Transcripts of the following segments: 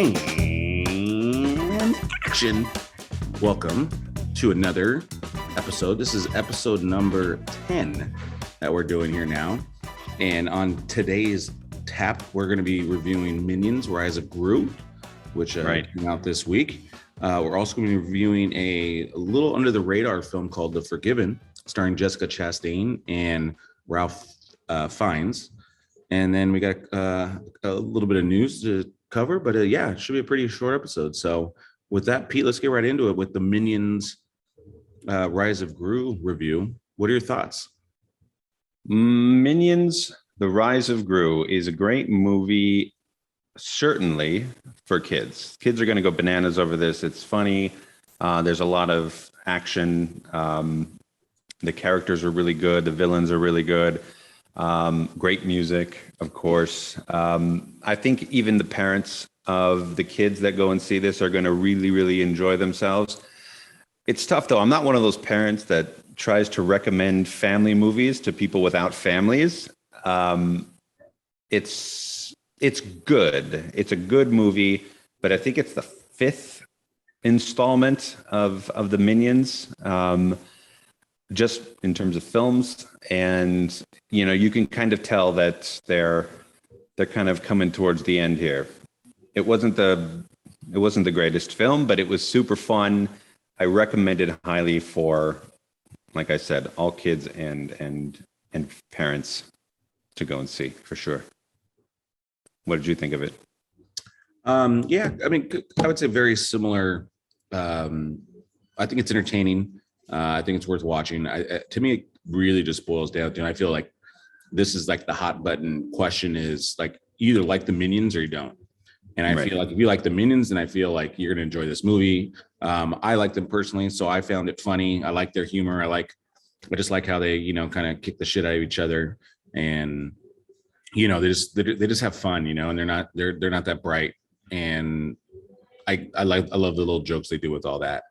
And action. Welcome to another episode. This is episode number 10 that we're doing here now. And on today's tap, we're going to be reviewing Minions: Rise of Gru, which came out this week. We're also going to be reviewing a little under the radar film called The Forgiven, starring Jessica Chastain and Ralph Fiennes. And then we got a little bit of news to cover, but it should be a pretty short episode. So with that, Pete, let's get right into it with the Minions Rise of Gru review. What are your thoughts? Minions: The Rise of Gru is a great movie, certainly for kids. Kids are going to go bananas over this. It's funny. There's a lot of action. The characters are really good. The villains are really good. Great music, of course. I think even the parents of the kids that go and see this are going to really, really enjoy themselves. It's tough, though. I'm not one of those parents that tries to recommend family movies to people without families. It's good. It's a good movie, but I think it's the fifth installment of the Minions, just in terms of films. And you can kind of tell that they're kind of coming towards the end here. It wasn't the greatest film, but it was super fun. I recommend it highly for, like I said, all kids and parents to go and see for sure. What did you think of it? I would say very similar. I think it's entertaining. I think it's worth watching. To me, it really just boils down to, I feel like this is like the hot button question is like, you either like the Minions or you don't. And I feel like if you like the Minions, then I feel like you're going to enjoy this movie. I like them personally, so I found it funny. I like their humor. I just like how they, kind of kick the shit out of each other, and they just have fun, and they're not that bright. And I love the little jokes they do with all that.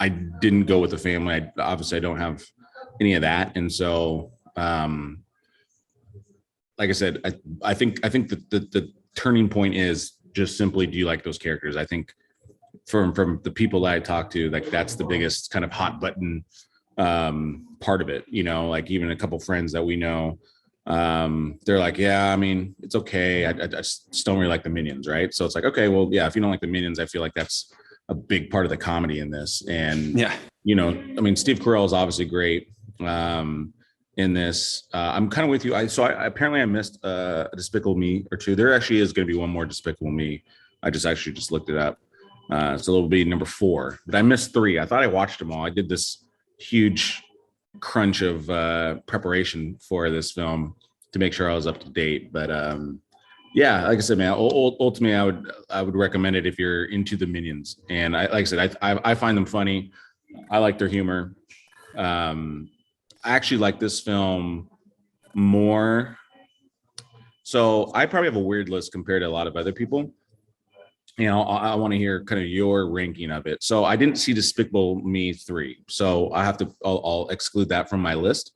I didn't go with the family. Obviously I don't have any of that, and so like I said, I think that the turning point is just simply, do you like those characters? I think from the people that I talk to, like that's the biggest kind of hot button part of it. Like even a couple friends that we know, they're like, yeah, I mean, it's okay. I just don't really like the Minions, right? So it's like, okay, well, yeah, if you don't like the Minions, I feel like that's a big part of the comedy in this. And I mean, Steve Carell is obviously great in this. I'm kind of with you. I apparently I missed a Despicable Me or two. There actually is going to be one more Despicable Me. I just looked it up. So it'll be number 4, but I missed 3. I thought I watched them all. I did this huge crunch of preparation for this film to make sure I was up to date. But like I said, man, ultimately I would recommend it if you're into the Minions. And I find them funny. I like their humor. I actually like this film more. So I probably have a weird list compared to a lot of other people. I want to hear kind of your ranking of it. So I didn't see Despicable Me 3. So I'll exclude that from my list.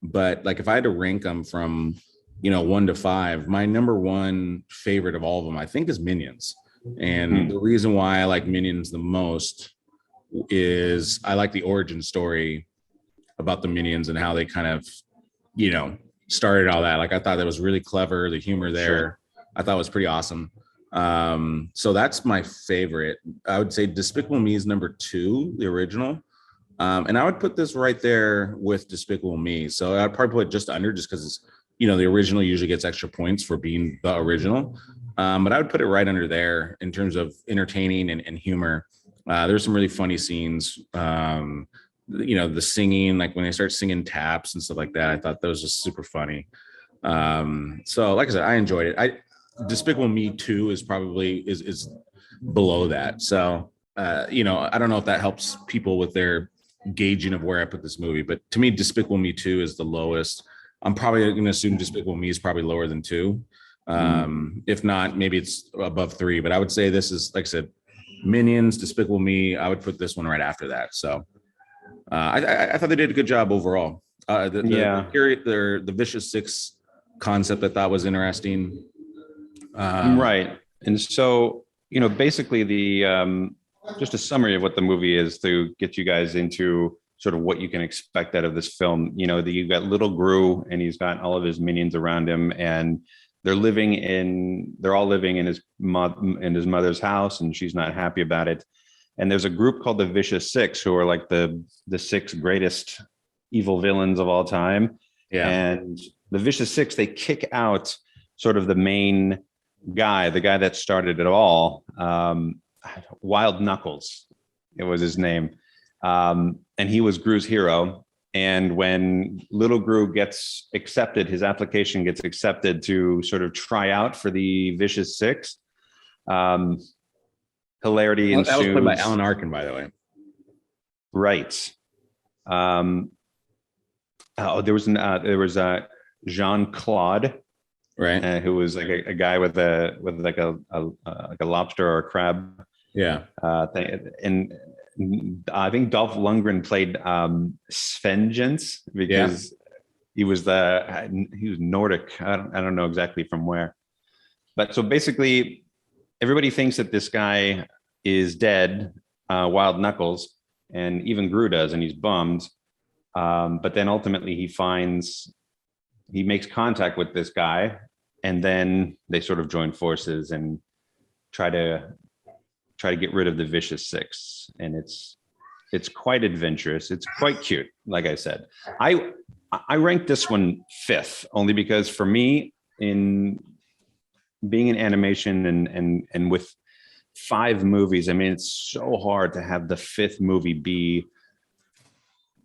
But like if I had to rank them from 1 to 5, my number 1 favorite of all of them, I think, is Minions. And the reason why I like Minions the most is I like the origin story about the Minions and how they kind of, started all that. Like I thought that was really clever. The humor there, I thought was pretty awesome. So that's my favorite. I would say Despicable Me is number 2, the original. And I would put this right there with Despicable Me. So I'd probably put it just under, just because it's, the original usually gets extra points for being the original. But I would put it right under there in terms of entertaining and humor. There's some really funny scenes. The singing, like when they start singing taps and stuff like that, I thought that was just super funny. So like I said, I enjoyed it. Despicable Me 2 is probably is below that. So I don't know if that helps people with their gauging of where I put this movie, but to me, Despicable Me 2 is the lowest. I'm probably going to assume Despicable Me is probably lower than 2. If not, maybe it's above 3, but I would say this is, like I said, Minions, Despicable Me. I would put this one right after that. So I thought they did a good job overall. The Vicious Six concept I thought was interesting. Right. And so, basically just a summary of what the movie is to get you guys into sort of what you can expect out of this film. That you've got little Gru and he's got all of his minions around him, and they're all living in his mother's house, and she's not happy about it. And there's a group called the Vicious Six, who are like the six greatest evil villains of all time. Yeah. And the Vicious Six, they kick out sort of the main guy, the guy that started it all. Wild Knuckles, it was his name. And he was Gru's hero. And when little Gru gets accepted, his application gets accepted to sort of try out for the Vicious Six. Hilarity ensues. That was played by Alan Arkin, by the way. Right. There was Jean-Claude, right, who was like a guy with a lobster or a crab. Yeah. And I think Dolph Lundgren played Svengeance because he was Nordic. I don't know exactly from where, but so basically everybody thinks that this guy is dead, Wild Knuckles, and even Gru does, and he's bummed. But then ultimately he makes contact with this guy, and then they sort of join forces and try to get rid of the Vicious Six. And it's quite adventurous. It's quite cute. Like I said, I ranked this one fifth only because for me, in being in animation and with 5 movies, I mean, it's so hard to have the 5th movie be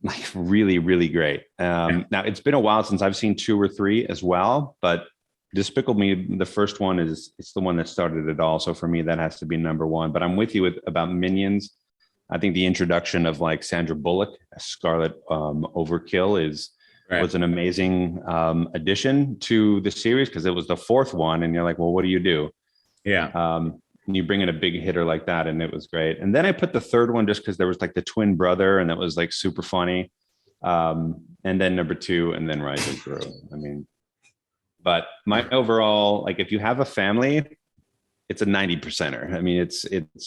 like really, really great. Now it's been a while since I've seen 2 or 3 as well, but Despicable Me, the first one it's the one that started it all. So for me, that has to be number 1. But I'm with you about Minions. I think the introduction of like Sandra Bullock as Scarlet Overkill was an amazing addition to the series, because it was the 4th one, and you're like, well, what do you do? Yeah. And you bring in a big hitter like that, and it was great. And then I put the 3rd one just because there was like the twin brother, and that was like super funny. And then number 2, and then Rise of Gru. I mean, but my overall, like, if you have a family, it's a 90%er. I mean,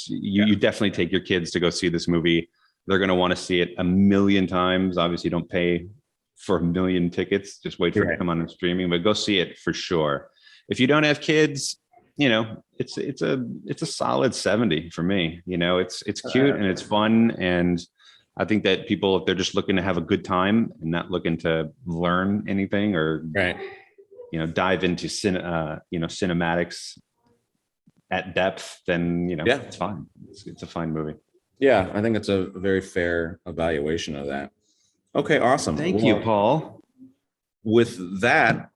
you definitely take your kids to go see this movie. They're going to want to see it a million times. Obviously, don't pay for a million tickets. Just wait for it to come on streaming, but go see it for sure. If you don't have kids, it's a solid 70 for me. It's cute and it's fun. And I think that people, if they're just looking to have a good time and not looking to learn anything or, dive into cinematics at depth, then, it's fine. It's a fine movie. Yeah. I think it's a very fair evaluation of that. Okay. Awesome. Thank you, Paul. With that,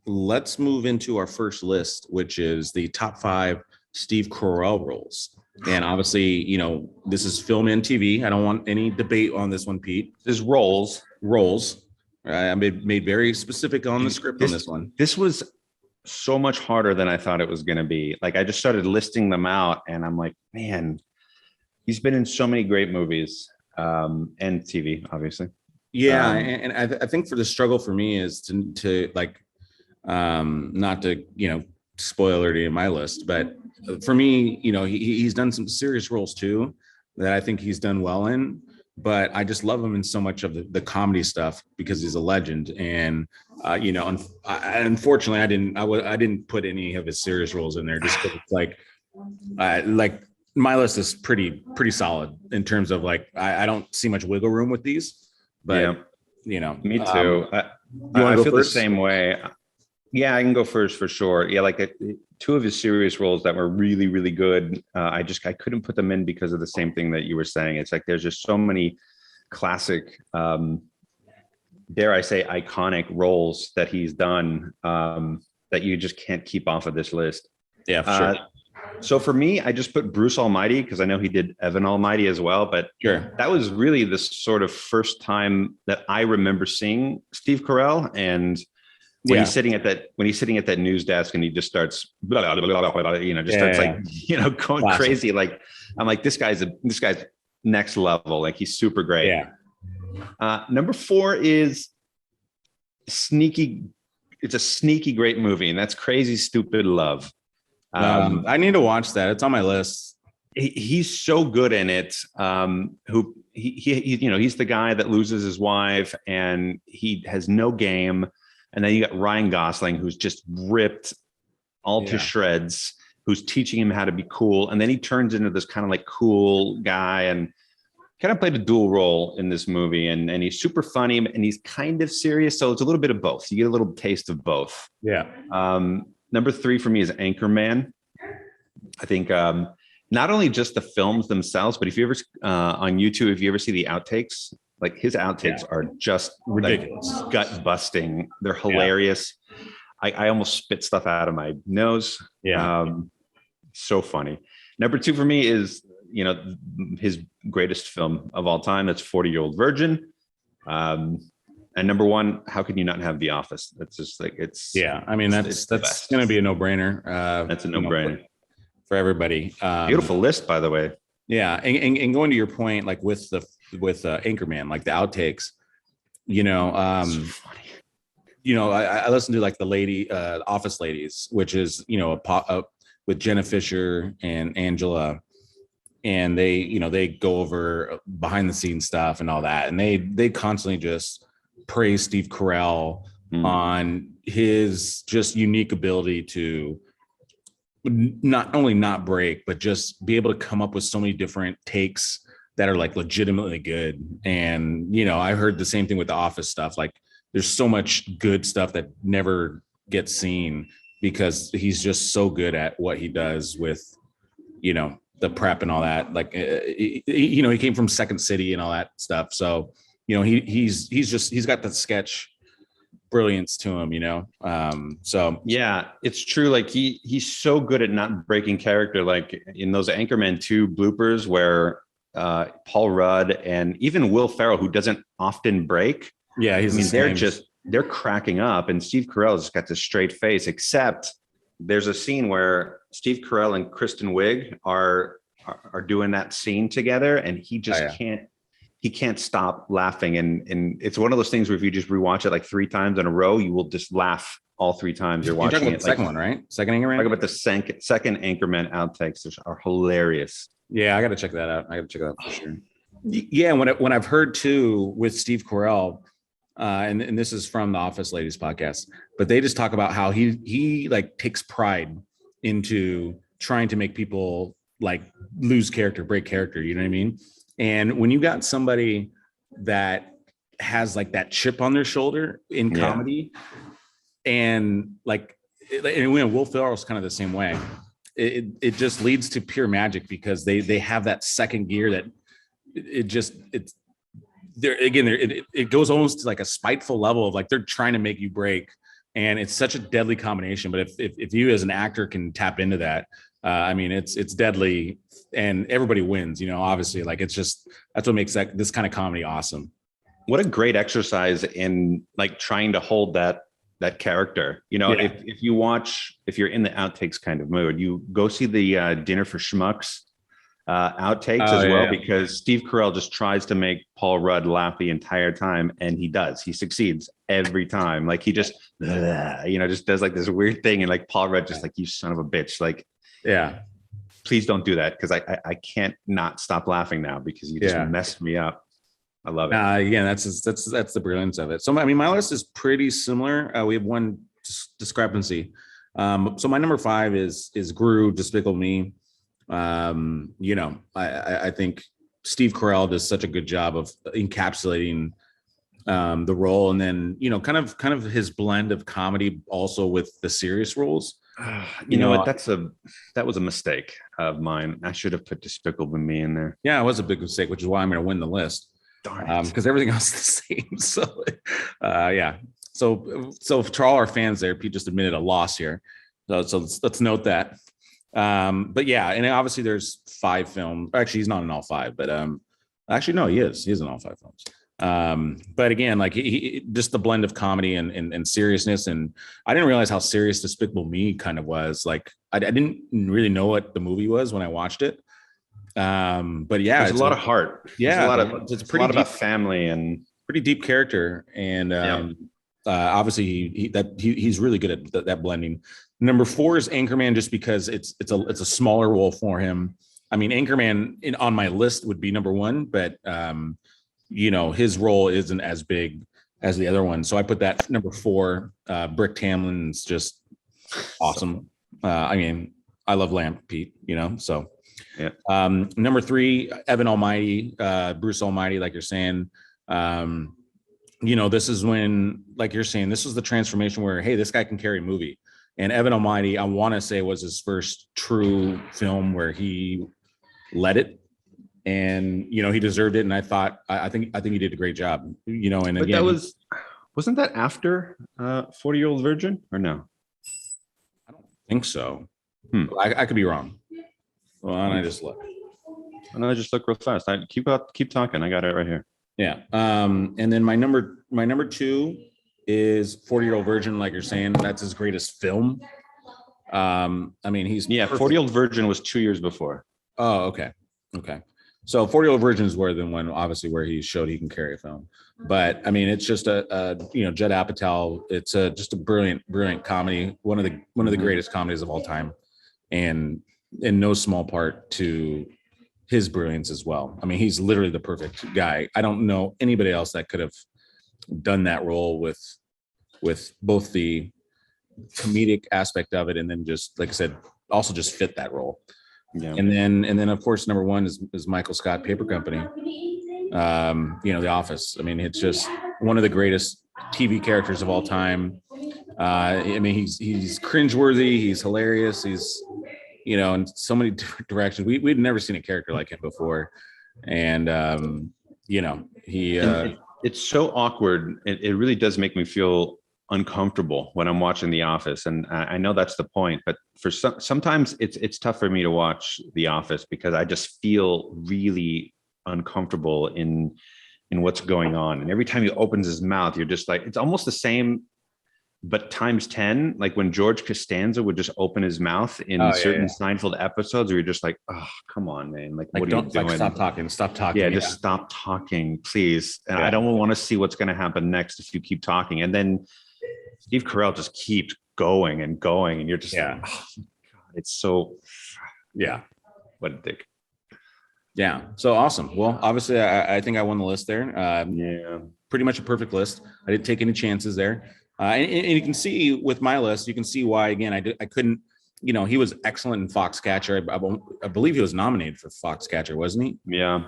let's move into our first list, which is the top 5 Steve Carell roles. And obviously, this is film and TV. I don't want any debate on this one, Pete. This is roles. I made very specific on the script on this one. This was so much harder than I thought it was going to be. Like, I just started listing them out, and I'm like, man, he's been in so many great movies, and TV, obviously. Yeah, and I think for the struggle for me is to like, not to spoiler in my list, but for me, he's done some serious roles too that I think he's done well in. But I just love him in so much of the comedy stuff because he's a legend. And unfortunately, I didn't put any of his serious roles in there just because it's like my list is pretty solid in terms of like I don't see much wiggle room with these. But me too. I feel the same way. Yeah, I can go first for sure. Yeah, like 2 of his serious roles that were really, really good. I couldn't put them in because of the same thing that you were saying. It's like there's just so many classic, dare I say, iconic roles that he's done that you just can't keep off of this list. Yeah, for sure. So for me, I just put Bruce Almighty because I know he did Evan Almighty as well. But that was really the sort of first time that I remember seeing Steve Carell. And when he's sitting at that news desk and he just starts going Classic. crazy. Like, I'm like, this guy's next level. Like, he's super great. Yeah. Number 4 is sneaky. It's a sneaky great movie, and that's Crazy Stupid Love. I need to watch that. It's on my list. He's so good in it. Who he's the guy that loses his wife and he has no game. And then you got Ryan Gosling, who's just ripped all to shreds, who's teaching him how to be cool. And then he turns into this kind of like cool guy and kind of played a dual role in this movie. And he's super funny and he's kind of serious. So it's a little bit of both. You get a little taste of both. Yeah. Number 3 for me is Anchorman. I think not only just the films themselves, but if you ever on YouTube, if you ever see the outtakes, like his outtakes are just ridiculous, like, gut busting. They're hilarious. I almost spit stuff out of my nose. So funny. Number 2 for me is, his greatest film of all time. That's 40-Year-Old Virgin. And number 1, how can you not have The Office? That's just like, it's. Yeah. I mean, that's going to be a no-brainer. That's a no-brainer for everybody. Beautiful list, by the way. Yeah. And going to your point, like with Anchorman, like the outtakes, so funny. I listened to like the lady, Office Ladies, which is, with Jenna Fisher and Angela, and they go over behind the scenes stuff and all that. And they constantly just praise Steve Carell on his just unique ability to not only not break, but just be able to come up with so many different takes that are like legitimately good. And, I heard the same thing with the Office stuff. Like there's so much good stuff that never gets seen because he's just so good at what he does with, the prep and all that. Like, he came from Second City and all that stuff. So, he's got the sketch brilliance to him, so. Yeah, it's true. Like he's so good at not breaking character. Like in those Anchorman 2 bloopers where Paul Rudd and even Will Ferrell, who doesn't often break. Yeah, they're cracking up, and Steve Carell just got this straight face. Except there's a scene where Steve Carell and Kristen Wiig are doing that scene together, and he just can't stop laughing. And it's one of those things where if you just rewatch it like 3 times in a row, you will just laugh all 3 times you're watching it. The second one, right? Second Anchorman. Talk about the second Anchorman outtakes, which are hilarious. Yeah, I got to check that out. For sure. Yeah, when I've heard too with Steve Carell, and this is from the Office Ladies podcast, but they just talk about how he like takes pride into trying to make people like lose character, break character. You know what I mean? And when you got somebody that has like that chip on their shoulder in comedy, and like, and Will Ferrell's kind of the same way. It just leads to pure magic because they have that second gear that it goes almost to like a spiteful level of like they're trying to make you break, and it's such a deadly combination. But if you as an actor can tap into that, I mean it's deadly, and everybody wins. Obviously, like that's what makes this kind of comedy awesome. What a great exercise in like trying to hold that character. If you're in the outtakes kind of mood, you go see the Dinner for Schmucks outtakes as well, because Steve Carell just tries to make Paul Rudd laugh the entire time, and he does. He succeeds every time. Like he just just does like this weird thing, and like Paul Rudd just like, you son of a bitch, like, please don't do that, because I can't not stop laughing now because you just messed me up. I love it. Again, that's the brilliance of it. So I mean, my list is pretty similar. We have one discrepancy. So my number 5 is Gru, Despicable Me. I think Steve Carell does such a good job of encapsulating the role, and then kind of his blend of comedy also with the serious roles. You know what? That was a mistake of mine. I should have put Despicable Me in there. Yeah, it was a big mistake, which is why I'm going to win the list. Darn it. Because everything else is the same. So, So for all our fans there, Pete just admitted a loss here. So let's note that. But yeah, and obviously there's 5 films. Actually, he's not in all 5, but actually no, he is. He's in all 5 films. But again, like he just the blend of comedy and seriousness. And I didn't realize how serious Despicable Me kind of was. Like I didn't really know what the movie was when I watched it. But yeah, there's a lot of heart. Yeah, it's a lot about family and pretty deep character. And obviously he's really good at that blending. Number 4 is Anchorman, just because it's a smaller role for him. I mean, Anchorman on my list would be number 1, but his role isn't as big as the other one. So I put that number 4. Brick Tamlin's just awesome. I mean, I love Lamp Pete, so. Yeah. Number 3, Evan Almighty, Bruce Almighty, like you're saying. This is when, like you're saying, this was the transformation where, hey, this guy can carry a movie. And Evan Almighty, I want to say, was his first true film where he led it, and he deserved it. And I think he did a great job. And but again, wasn't that after 40-Year-Old Virgin, or no? I don't think so. I could be wrong. Well, and I just look. And I just look real fast. I keep talking. I got it right here. Yeah. And then my number 2 is 40-Year-Old Virgin. Like you're saying, that's his greatest film. I mean, 40-Year-Old Virgin was 2 years before. Oh, okay. So 40-Year-Old Virgin is where obviously where he showed he can carry a film. But I mean, it's just Judd Apatow. It's just a brilliant comedy. One of the greatest comedies of all time, and in no small part to his brilliance as well. I mean, he's literally the perfect guy. I don't know anybody else that could have done that role with both the comedic aspect of it, and then just, like I said, also just fit that role. Yeah. And then of course number 1 is Michael Scott, Paper Company. The Office. I mean, it's just one of the greatest TV characters of all time. I mean, he's cringeworthy, he's hilarious, he's in so many different directions. We'd never seen a character like him before. And it's so awkward. It really does make me feel uncomfortable when I'm watching The Office, and I know that's the point, but for sometimes it's tough for me to watch The Office because I just feel really uncomfortable in what's going on. And every time he opens his mouth, you're just like, it's almost the same, but times 10. Like when George Costanza would just open his mouth in certain Seinfeld episodes, where you're just like, oh, come on, man. Like what are you doing? Stop talking. Yeah, just stop talking, please. And I don't want to see what's going to happen next if you keep talking. And then Steve Carell just keeps going and going, and you're just like, oh my God, it's so, what a dick. Yeah, so awesome. Well, obviously, I think I won the list there. Pretty much a perfect list. I didn't take any chances there. And you can see with my list, you can see why, again, I couldn't, he was excellent in Foxcatcher. I believe he was nominated for Foxcatcher, wasn't he? Yeah.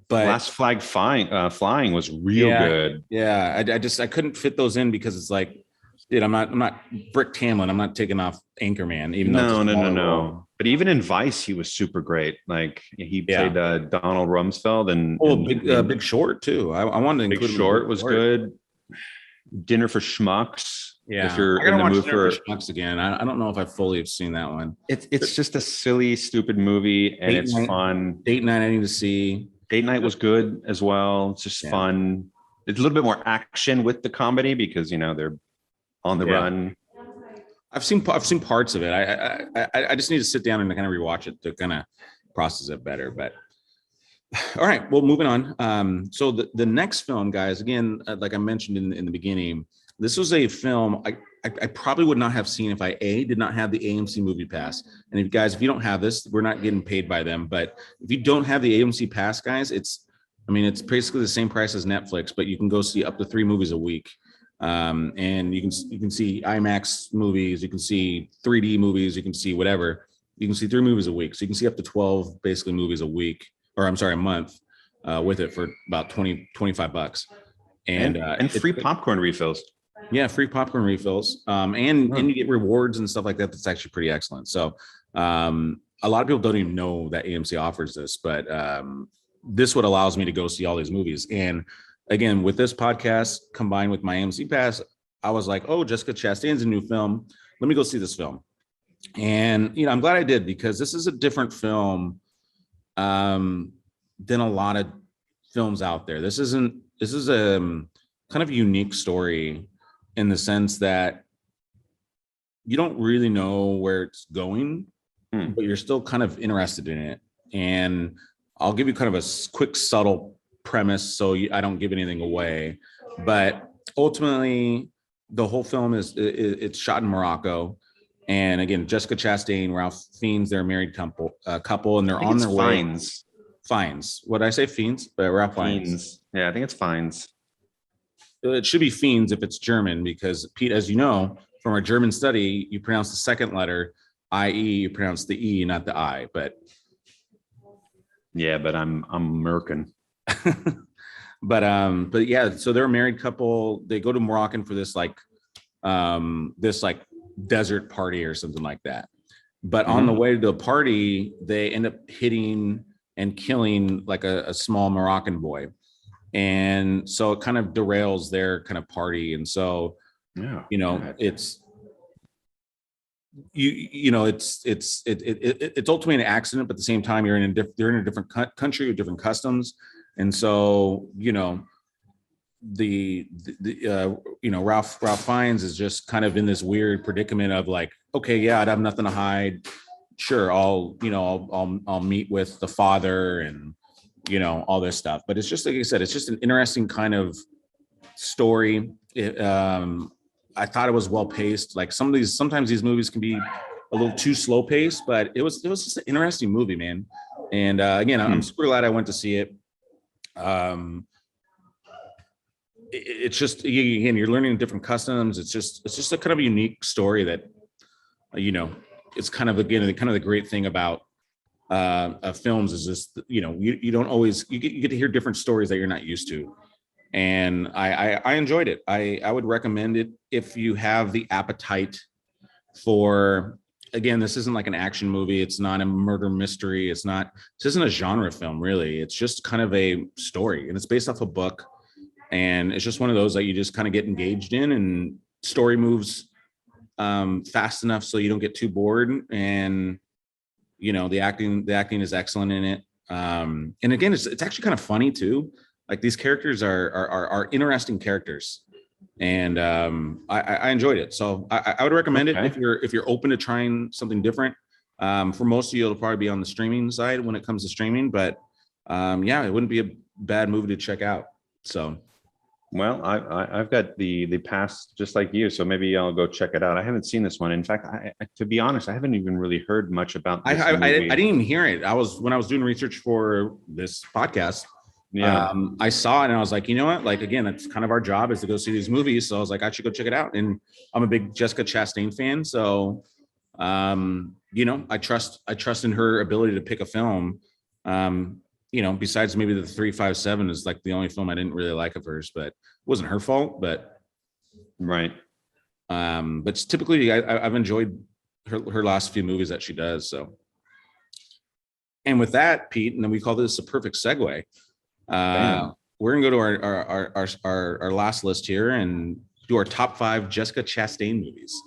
But Last Flag Flying was real good. Yeah. I couldn't fit those in because it's like, dude, I'm not Brick Tamlin. I'm not taking off Anchorman, even though no. But even in Vice, he was super great. Like he played Donald Rumsfeld and Big Short too. I wanted to include Big Short was good. Dinner for Schmucks. Yeah, if you're in the mood for Schmucks again, I don't know if I fully have seen that one. It's just a silly, stupid movie, and it's fun. Date Night, I need to see. Date Night was good as well. It's just fun. It's a little bit more action with the comedy because they're on the run. I've seen parts of it. I just need to sit down and kind of rewatch it to kind of process it better. But all right, well, moving on. So the next film, guys, again, like I mentioned in the beginning, this was a film I probably would not have seen if I did not have the AMC Movie Pass. And if you don't have this, we're not getting paid by them. But if you don't have the AMC Pass, guys, it's basically the same price as Netflix, but you can go see up to 3 movies a week. And you can see IMAX movies, you can see 3D movies, you can see whatever. You can see 3 movies a week. So you can see up to 12 basically movies a week, or I'm sorry, a month, with it for about $25. And free popcorn refills. Yeah, free popcorn refills. And you get rewards and stuff like that. That's actually pretty excellent. So a lot of people don't even know that AMC offers this, but this what allows me to go see all these movies. And again, with this podcast combined with my AMC Pass, I was like, oh, Jessica Chastain's a new film. Let me go see this film. And, I'm glad I did, because this is a different film than a lot of films out there. This is a kind of unique story in the sense that you don't really know where it's going, but you're still kind of interested in it. And I'll give you kind of a quick, subtle premise so I don't give anything away. But ultimately, the whole film it's shot in Morocco. And again, Jessica Chastain, Ralph Fiennes, they're a married couple, and I they're think on it's their way. Fiennes. Fiennes. What did I say? Fiennes? But Ralph Fiennes. Fiennes. Yeah, I think it's Fiennes. It should be Fiennes if it's German, because Pete, as you know from our German study, you pronounce the second letter, i.e., you pronounce the E, not the I. But yeah, but I'm American. but yeah, so they're a married couple. They go to Moroccan for this like desert party or something like that. But on the way to the party, they end up hitting and killing like a small Moroccan boy. And so it kind of derails their kind of party. And so, it's it's ultimately an accident, but at the same time, they're in a different country with different customs. And so, Ralph Fiennes is just kind of in this weird predicament of like, okay, yeah, I'd have nothing to hide. Sure, I'll meet with the father and all this stuff. But it's just like I said, it's just an interesting kind of story. I thought it was well paced. Like sometimes these movies can be a little too slow paced, but it was just an interesting movie, man. And again, I'm super glad I went to see it. It's just, again, you're learning different customs. It's just a kind of a unique story that it's kind of, again, kind of the great thing about films is just, you don't always, you get to hear different stories that you're not used to. And I enjoyed it. I would recommend it if you have the appetite for, again, this isn't like an action movie. It's not a murder mystery. This isn't a genre film, really. It's just kind of a story, and it's based off a book. And it's just one of those that you just kind of get engaged in, and story moves fast enough so you don't get too bored. And the acting is excellent in it. And again, it's actually kind of funny too. Like, these characters are interesting characters, and I enjoyed it. So I would recommend it if you're open to trying something different. For most of you, it'll probably be on the streaming side when it comes to streaming, but it wouldn't be a bad movie to check out. So. Well, I've got the pass just like you, so maybe I'll go check it out. I haven't seen this one. In fact, to be honest, I haven't even really heard much about this movie. I didn't even hear it. When I was doing research for this podcast. Yeah, I saw it and I was like, you know what? Like, again, it's kind of our job is to go see these movies. So I was like, I should go check it out. And I'm a big Jessica Chastain fan, so I trust in her ability to pick a film. Besides maybe the 357 is like the only film I didn't really like of hers, but it wasn't her fault. But right. But typically I've enjoyed her last few movies that she does. So, and with that, Pete, and then we call this a perfect segue. We're gonna go to our last list here and do our top 5 Jessica Chastain movies.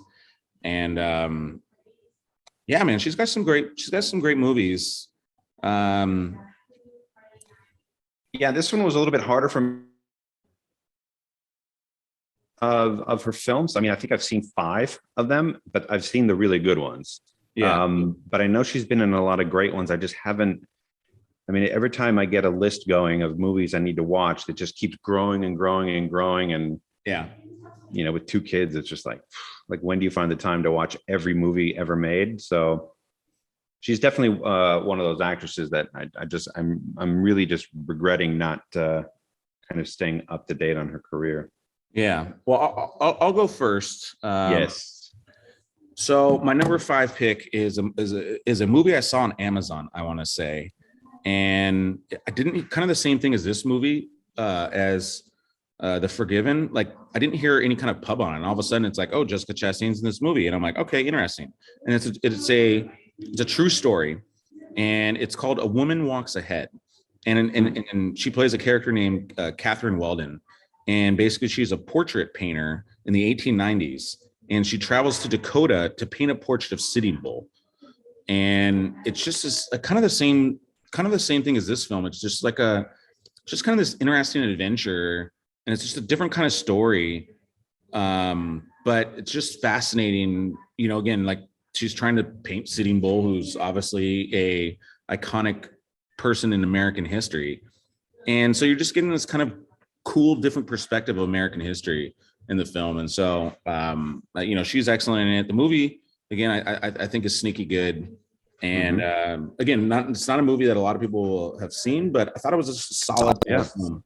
And man, she's got some great movies. This one was a little bit harder from of her films. I mean, I think I've seen 5 of them, but I've seen the really good ones. But I know she's been in a lot of great ones. I just haven't. I mean, every time I get a list going of movies I need to watch, that just keeps growing and growing and growing. And with 2 kids, it's just like when do you find the time to watch every movie ever made? So she's definitely one of those actresses that I'm really just regretting not kind of staying up to date on her career. Yeah. Well, I'll go first. Yes. So my number 5 pick is a movie I saw on Amazon, I want to say. And I didn't, kind of the same thing as this movie, as The Forgiven. Like, I didn't hear any kind of pub on it. And all of a sudden it's like, oh, Jessica Chastain's in this movie. And I'm like, okay, interesting. And it's a true story. And it's called A Woman Walks Ahead. And she plays a character named Catherine Weldon. And basically she's a portrait painter in the 1890s. And she travels to Dakota to paint a portrait of Sitting Bull. And it's just kind of the same thing as this film. It's just like just kind of this interesting adventure, and it's just a different kind of story. But it's just fascinating, again, like, she's trying to paint Sitting Bull, who's obviously a iconic person in American history. And so you're just getting this kind of cool, different perspective of American history. in the film. And so, she's excellent in it. The movie, again, I think is sneaky good. And again, it's not a movie that a lot of people have seen, but I thought it was a solid film.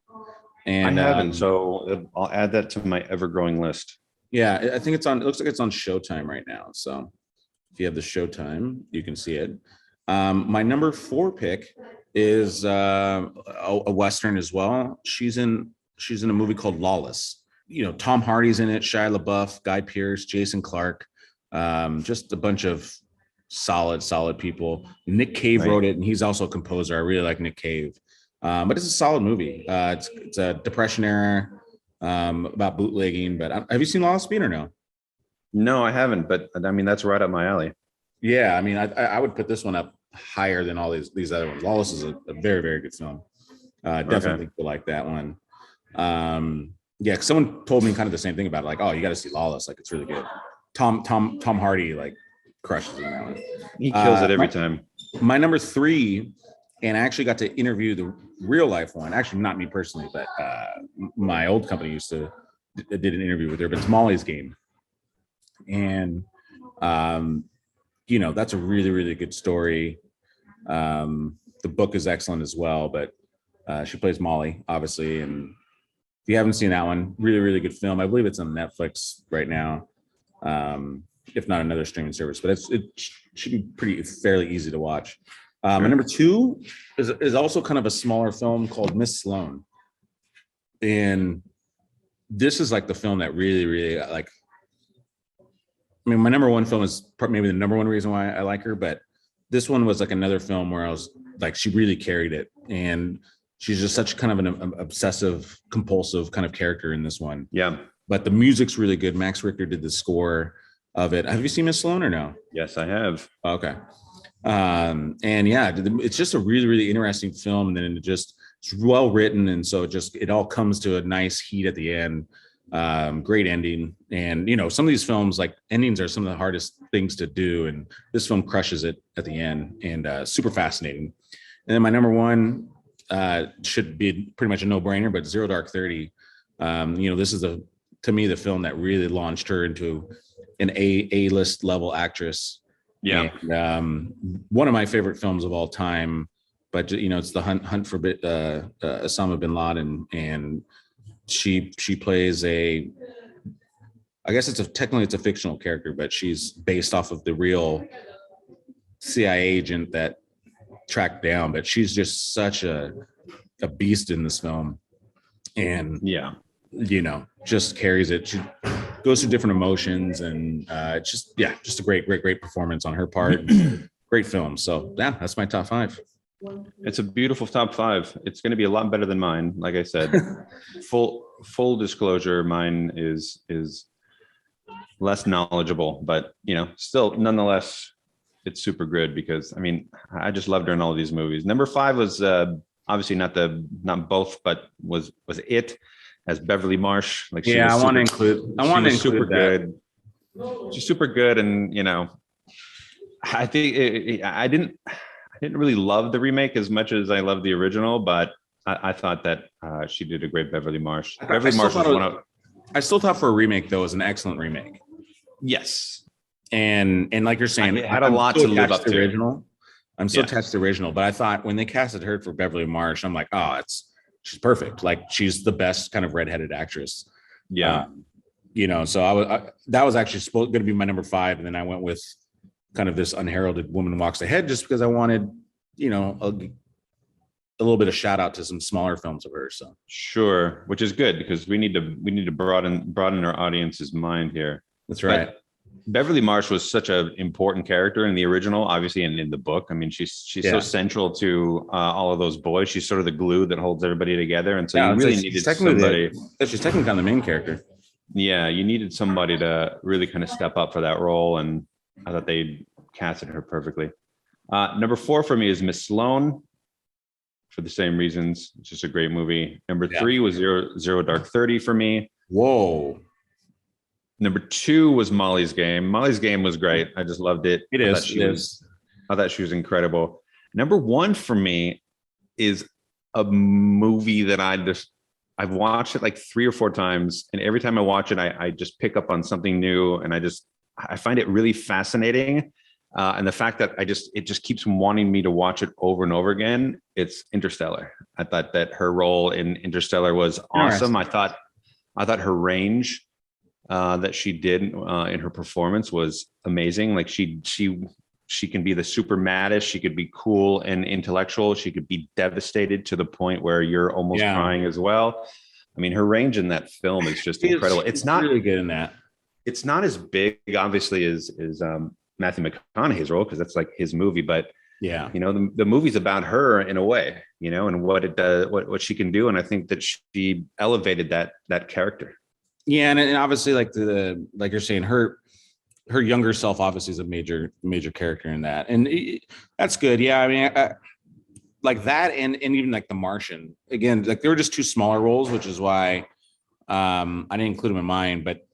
And I haven't, so I'll add that to my ever-growing list. Yeah, I think it looks like it's on Showtime right now. So if you have the Showtime, you can see it. My number 4 pick is a Western as well. She's in a movie called Lawless. Tom Hardy's in it, Shia LaBeouf, Guy Pearce, Jason Clarke, just a bunch of solid people. Nick Cave wrote it, and he's also a composer. I really like Nick Cave. But it's a solid movie. It's a Depression era, about bootlegging. But have you seen Lawless Speed or no? No, I haven't. But I mean, that's right up my alley. Yeah, I mean, I would put this one up higher than all these other ones. Lawless is a very, very good film. Definitely like that one. Yeah, someone told me kind of the same thing about it. Like, oh, you got to see Lawless. Like, it's really good. Tom Hardy like crushes in that one. He kills it every time. My number 3, and I actually got to interview the real life one. Actually, not me personally, but my old company did an interview with her. But it's Molly's Game, and that's a really, really good story. The book is excellent as well, but she plays Molly, obviously. And if you haven't seen that one, really, really good film. I believe it's on Netflix right now, if not another streaming service, but it should be fairly easy to watch. My number 2 is also kind of a smaller film called Miss Sloane. And this is like the film that really, really like. I mean, my number 1 film is maybe the number 1 reason why I like her, but this one was like another film where I was like, she really carried it. And she's just such kind of an obsessive, compulsive kind of character in this one. Yeah. But the music's really good. Max Richter did the score of it. Have you seen Miss Sloane or no? Yes, I have. Okay. And yeah, it's just a really, really interesting film. And then it's well written. And so it all comes to a nice heat at the end. Great ending. And, some of these films, like endings are some of the hardest things to do. And this film crushes it at the end, and super fascinating. And then my number 1 should be pretty much a no-brainer, but Zero Dark 30. This is to me, the film that really launched her into an A-list level actress. Yeah. And, one of my favorite films of all time, but it's the hunt for Osama bin Laden, and she plays I guess technically it's a fictional character, but she's based off of the real CIA agent that tracked down. But she's just such a beast in this film, and just carries it. She goes through different emotions, and just a great performance on her part. Great film. So yeah, that's my top 5. It's a beautiful top 5. It's going to be a lot better than mine. Like I said, full disclosure, mine is less knowledgeable, but still nonetheless, it's super good because I mean, I just loved her in all of these movies. Number 5 was obviously not both, but was it as Beverly Marsh. Like, I want to include super that. Good. She's super good, and I think I didn't really love the remake as much as I loved the original, but I thought that she did a great Beverly Marsh. Beverly Marsh was one of. I still thought for a remake though, it was an excellent remake. Yes, and like you're saying, it had a lot to live up to. Original. I'm so attached to the original, but I thought when they casted her for Beverly Marsh, I'm like, oh, she's perfect. Like, she's the best kind of redheaded actress. Yeah, so that was actually going to be my number 5, and then I went with kind of this unheralded woman walks ahead, just because I wanted, a little bit of shout out to some smaller films of hers. So sure, which is good because we need to broaden our audience's mind here. That's right. But Beverly Marsh was such an important character in the original, obviously, and in the book. I mean, she's so central to all of those boys. She's sort of the glue that holds everybody together, and so you really needed somebody. She's technically kind of the main character. Yeah, you needed somebody to really kind of step up for that role, and I thought they casted her perfectly. Number 4 for me is Miss Sloane, for the same reasons. It's just a great movie. Number 3 was Zero Dark 30 for me. Whoa. Number 2 was Molly's Game. Molly's Game was great. I just loved it. I thought she was incredible. Number 1 for me is a movie that I just I've watched it like 3 or 4 times, and every time I watch it, I just pick up on something new, and I find it really fascinating. And the fact that it just keeps wanting me to watch it over and over again. It's Interstellar. I thought that her role in Interstellar was awesome. I thought her range that she did in her performance was amazing. Like she can be the super maddest. She could be cool and intellectual. She could be devastated to the point where you're almost crying as well. I mean, her range in that film is just incredible. It's not really good in that. It's not as big, obviously, as Matthew McConaughey's role, because that's like his movie. But yeah, the movie's about her in a way, and what it does, what she can do. And I think that she elevated that character. Yeah, and obviously, like you're saying, her younger self obviously is a major character in that, and that's good. Yeah, I mean, like that, and even like The Martian. Again, like they were just two smaller roles, which is why I didn't include them in mine. But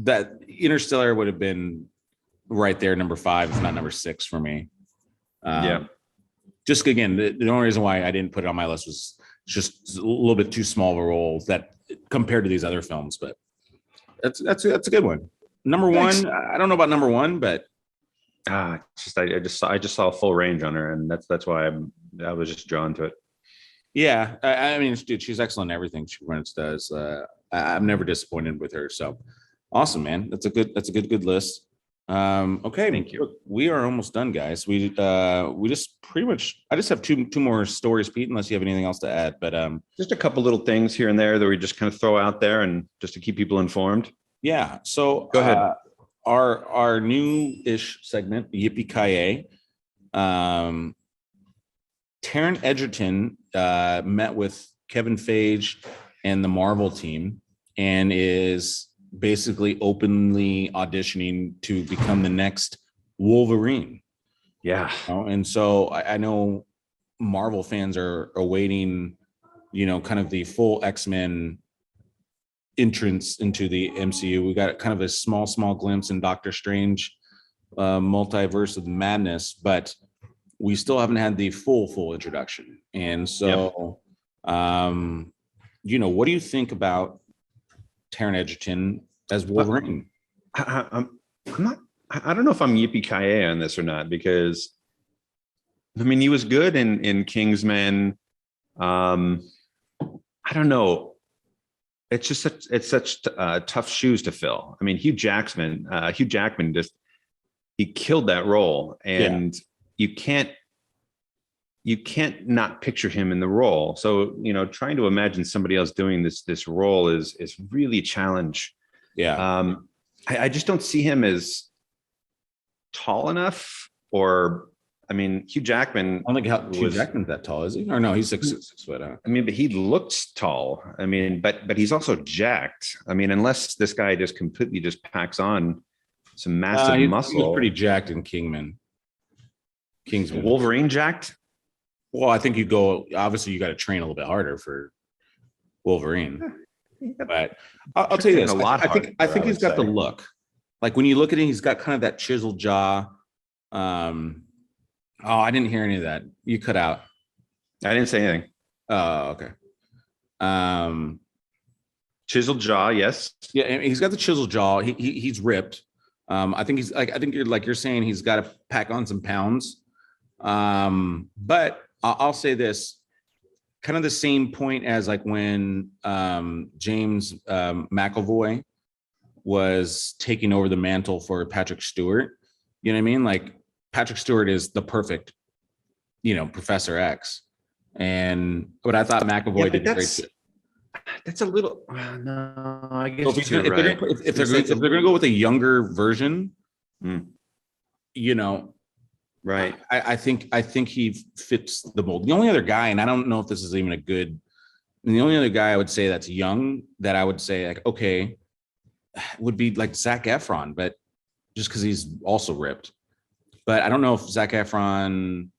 that Interstellar would have been right there, number 5, if not number 6 for me. Just again, the only reason why I didn't put it on my list was just a little bit too small of a role that compared to these other films. But that's a good one. Number Thanks. 1, I don't know about number 1, but I just saw a full range on her, and that's why I was just drawn to it. Yeah, I mean, dude, she's excellent in everything she does. I'm never disappointed with her. So awesome, man. That's a good list. Okay, thank you. Look, we are almost done, guys. We just pretty much. I just have two more stories, Pete. Unless you have anything else to add, but just a couple little things here and there that we just kind of throw out there, and just to keep people informed. Yeah. So go ahead. Our new-ish segment, Yippee-ki-yay. Taron Egerton met with Kevin Feige and the Marvel team, and is basically openly auditioning to become the next Wolverine. Yeah. And so I know Marvel fans are awaiting, kind of the full X-Men entrance into the MCU. We got kind of a small glimpse in Doctor Strange, Multiverse of Madness, but we still haven't had the full introduction. And so, what do you think about Taron Egerton as Wolverine? I don't know if I'm yippee-ki-yay on this or not, because I mean, he was good in Kingsman. I don't know. It's just such tough shoes to fill. I mean, Hugh Jackman just, he killed that role, and you can't not picture him in the role. So, trying to imagine somebody else doing this role is really a challenge. Yeah. I just don't see him as tall enough, or I mean, Hugh Jackman. I don't think Hugh Jackman's that tall, is he? Or no, he's 6 foot. I mean, but he looks tall. I mean, but he's also jacked. I mean, unless this guy just completely just packs on some massive muscle. He was pretty jacked in Kingsman. Wolverine jacked? Well, I think obviously you got to train a little bit harder for Wolverine. But I'll tell you this. I think he's got the look. Like when you look at him, he's got kind of that chiseled jaw. I didn't hear any of that. You cut out. I didn't say anything. Oh, okay. Chiseled jaw, yes. Yeah, and he's got the chiseled jaw. He's ripped. I think you're saying he's got to pack on some pounds. But I'll say this, kind of the same point as like when James McAvoy was taking over the mantle for Patrick Stewart. You know what I mean? Like Patrick Stewart is the perfect, Professor X. But I thought McAvoy did great. That's a little no. I guess if they're going to go with a younger version, right. I think he fits the mold. The only other guy, and I don't know if this is even the only other guy I would say that's young that I would say like, okay, would be like Zac Efron, but just because he's also ripped. But I don't know if Zac Efron,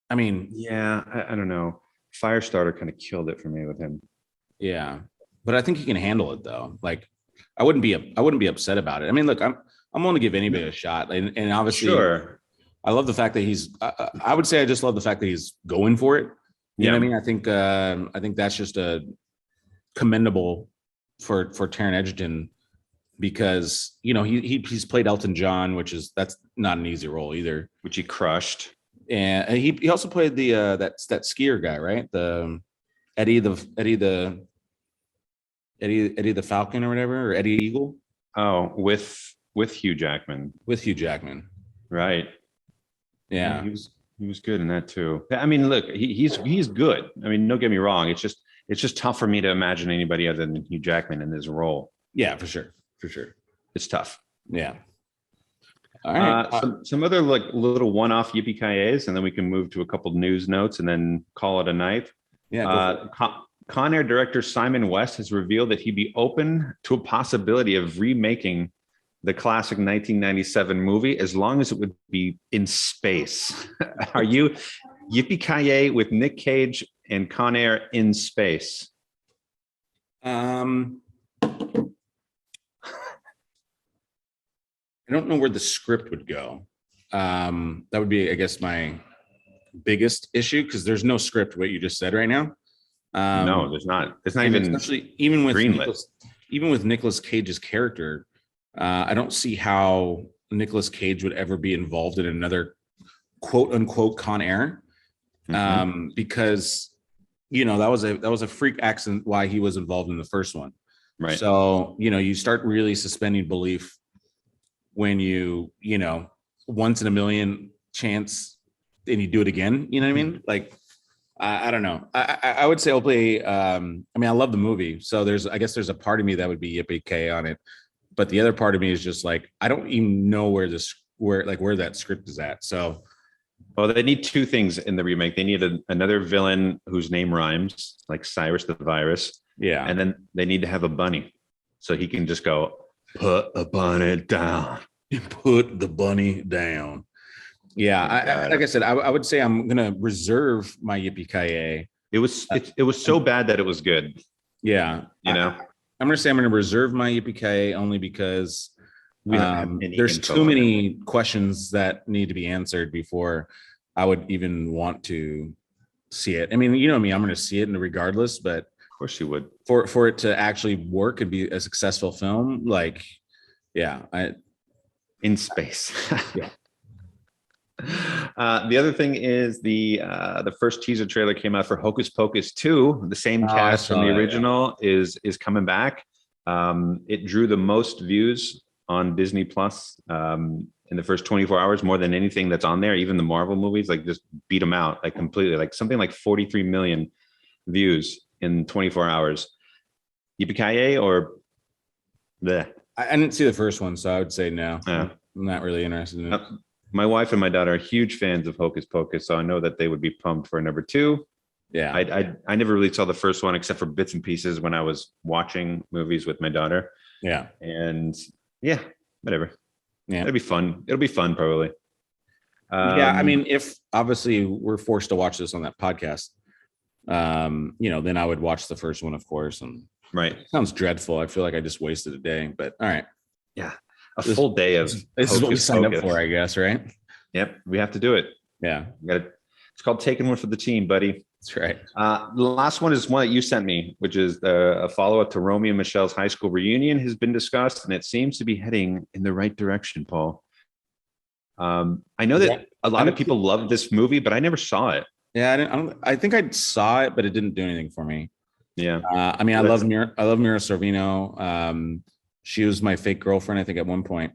I mean, I don't know. Firestarter kind of killed it for me with him. Yeah, but I think he can handle it though. Like, I wouldn't be upset about it. I mean, look, I'm going to give anybody a shot, and obviously, sure. I love the fact that he's. I would say I just love the fact that he's going for it. You know what I mean? I think that's just a commendable for Taron Egerton, because he's played Elton John, that's not an easy role either, which he crushed. And he also played the that skier guy, right? The Eddie the Falcon or whatever, or Eddie Eagle. Oh, with Hugh Jackman. With Hugh Jackman, right? Yeah, he was good in that too. I mean, look, he's good. I mean, don't get me wrong. It's just tough for me to imagine anybody other than Hugh Jackman in this role. Yeah, for sure. It's tough. Yeah. All right. Some other like little one-off yippee-ki-yays, and then we can move to a couple news notes and then call it a night. Yeah. Con Air director Simon West has revealed that he'd be open to a possibility of remaking the classic 1997 movie as long as it would be in space. Are you yippee-ki-yay with Nick Cage and Con Air in space? I don't know where the script would go. That would be, I guess, my biggest issue, because there's no script what you just said right now. No, there's not. It's not even, especially even with Nicolas Cage's character. I don't see how Nicolas Cage would ever be involved in another quote unquote Con Air, because that was a freak accident why he was involved in the first one. Right. So you start really suspending belief when once in a million chance and you do it again. You know what I mean? Like, I don't know. I would say I'll play. I love the movie, so I guess there's a part of me that would be yippee on it, but the other part of me is just like, I don't even know where that script is at. So, well, they need two things in the remake. They need another villain whose name rhymes, like Cyrus the Virus. Yeah, and then they need to have a bunny, so he can just go, put a bunny down. Put the bunny down. Yeah, like I said, I would say I'm gonna reserve my yippee-ki-yay. It was so bad that it was good. Yeah, I'm gonna say I'm gonna reserve my yippee-ki-yay only because there's too many questions that need to be answered before I would even want to see it. I mean, you know me, I'm gonna see it regardless, but of course you would. For it to actually work and be a successful film, like, yeah, in space. Yeah. The other thing is the first teaser trailer came out for Hocus Pocus 2. The same cast from the original is coming back. It drew the most views on Disney Plus in the first 24 hours, more than anything that's on there. Even the Marvel movies, like, just beat them out, like, completely. Like something like 43 million views in 24 hours. Yippee-ki-yay or bleh? I didn't see the first one, so I would say no. Yeah. I'm not really interested in it. My wife and my daughter are huge fans of Hocus Pocus, so I know that they would be pumped for number 2. Yeah, I never really saw the first one except for bits and pieces when I was watching movies with my daughter. Yeah, and yeah, whatever. Yeah, it'll be fun. It'll be fun, probably. Yeah, I mean, if obviously we're forced to watch this on that podcast, then I would watch the first one, of course. And right, it sounds dreadful. I feel like I just wasted a day, but all right. Yeah. Full day of this is what we signed up for, I guess, right? Yep, we have to do it. Yeah, it's called taking one for the team, buddy. That's right. The last one is one that you sent me, which is a follow-up to Romeo and Michelle's high school reunion has been discussed, and it seems to be heading in the right direction, Paul. I know that a lot of people love this movie, but I never saw it. Yeah, I think I saw it, but it didn't do anything for me. Yeah. I mean, I love Mira Sorvino. She was my fake girlfriend, I think, at one point.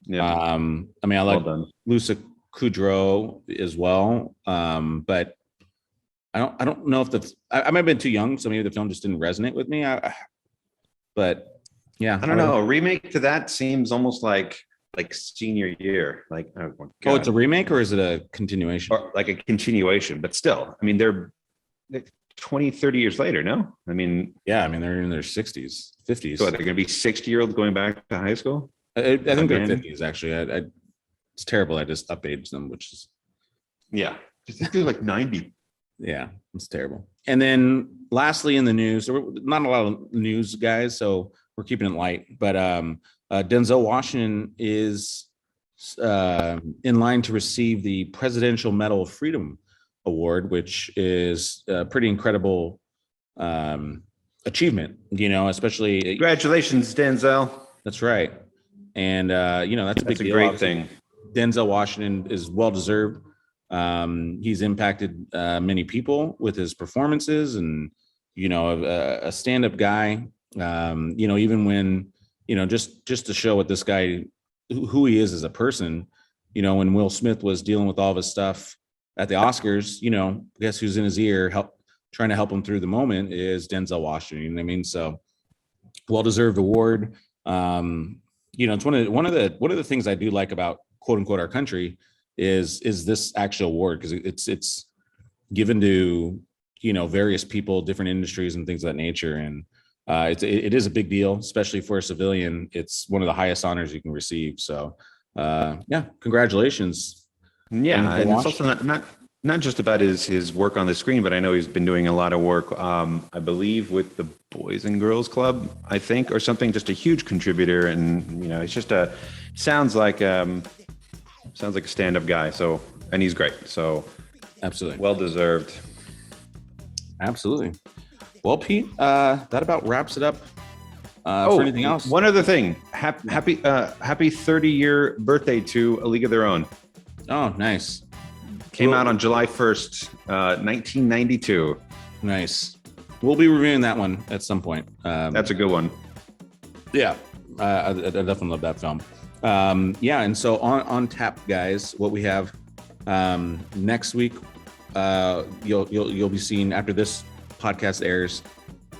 Yeah. I mean, I like Lucia Kudrow as well. But I don't know if I might have been too young, so maybe the film just didn't resonate with me. But yeah, I don't know. A remake to that seems almost like senior year. Like, oh, it's a remake or is it a continuation? Or like a continuation, but still, I mean, they're 20, 30 years later, no? I mean, yeah, I mean, they're in their 60s, 50s. So they're going to be 60-year-olds going back to high school? I think they're 50s, actually. It's terrible. I just upaged them, which is... Yeah. I think they're like 90. Yeah, it's terrible. And then lastly in the news, not a lot of news, guys, so we're keeping it light. But Denzel Washington is in line to receive the Presidential Medal of Freedom award, which is a pretty incredible achievement, especially. Congratulations, Denzel. That's right. And, that's a big deal. Great thing. Denzel Washington is well-deserved. He's impacted many people with his performances, and, a stand-up guy, even when, just to show what this guy, who he is as a person, when Will Smith was dealing with all of his stuff at the Oscars, guess who's in his ear, trying to help him through the moment is Denzel Washington. You know what I mean? So well-deserved award. It's one of the things I do like about quote unquote our country is this actual award, because it's given to various people, different industries and things of that nature, and it is a big deal, especially for a civilian. It's one of the highest honors you can receive. So congratulations. Yeah, and it's also not just about his work on the screen, but I know he's been doing a lot of work, I believe, with the Boys and Girls Club, I think, or something. Just a huge contributor, and it's just sounds like a stand-up guy. So, and he's great. So, absolutely, well deserved. Absolutely. Well, Pete, that about wraps it up. For anything else, one other thing. Happy 30-year birthday to A League of Their Own. Oh, nice. Came out on July 1st, 1992. Nice. We'll be reviewing that one at some point. That's a good one. Yeah, I definitely love that film. And so on tap, guys, what we have next week, you'll be seeing, after this podcast airs,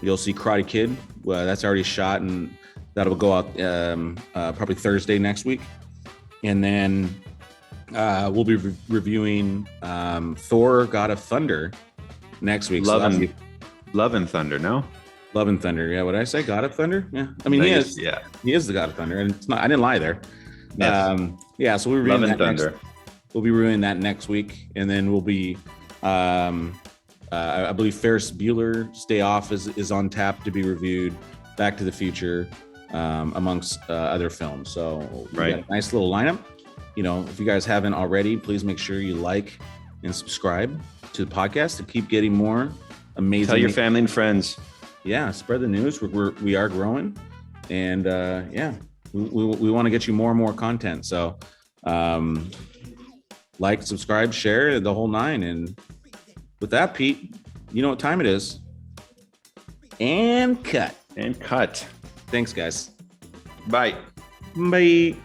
you'll see Karate Kid. That's already shot, and that'll go out probably Thursday next week. And then we'll be reviewing Thor: God of Thunder next week. Love and Thunder, no? Love and Thunder. Yeah, what did I say? God of Thunder? Yeah. I mean, he is. Yeah. He is the God of Thunder, and it's not. I didn't lie there. Yes. So we'll be reviewing Thunder. We'll be reviewing that next week, and then we'll be. I believe Ferris Bueller's Day Off is on tap to be reviewed. Back to the Future, amongst other films. So we got a nice little lineup. If you guys haven't already, please make sure you like and subscribe to the podcast to keep getting more amazing. Tell your family and friends. Yeah, spread the news. We are growing, and we want to get you more and more content. So, like, subscribe, share, the whole nine. And with that, Pete, you know what time it is. And cut. And cut. Thanks, guys. Bye. Bye.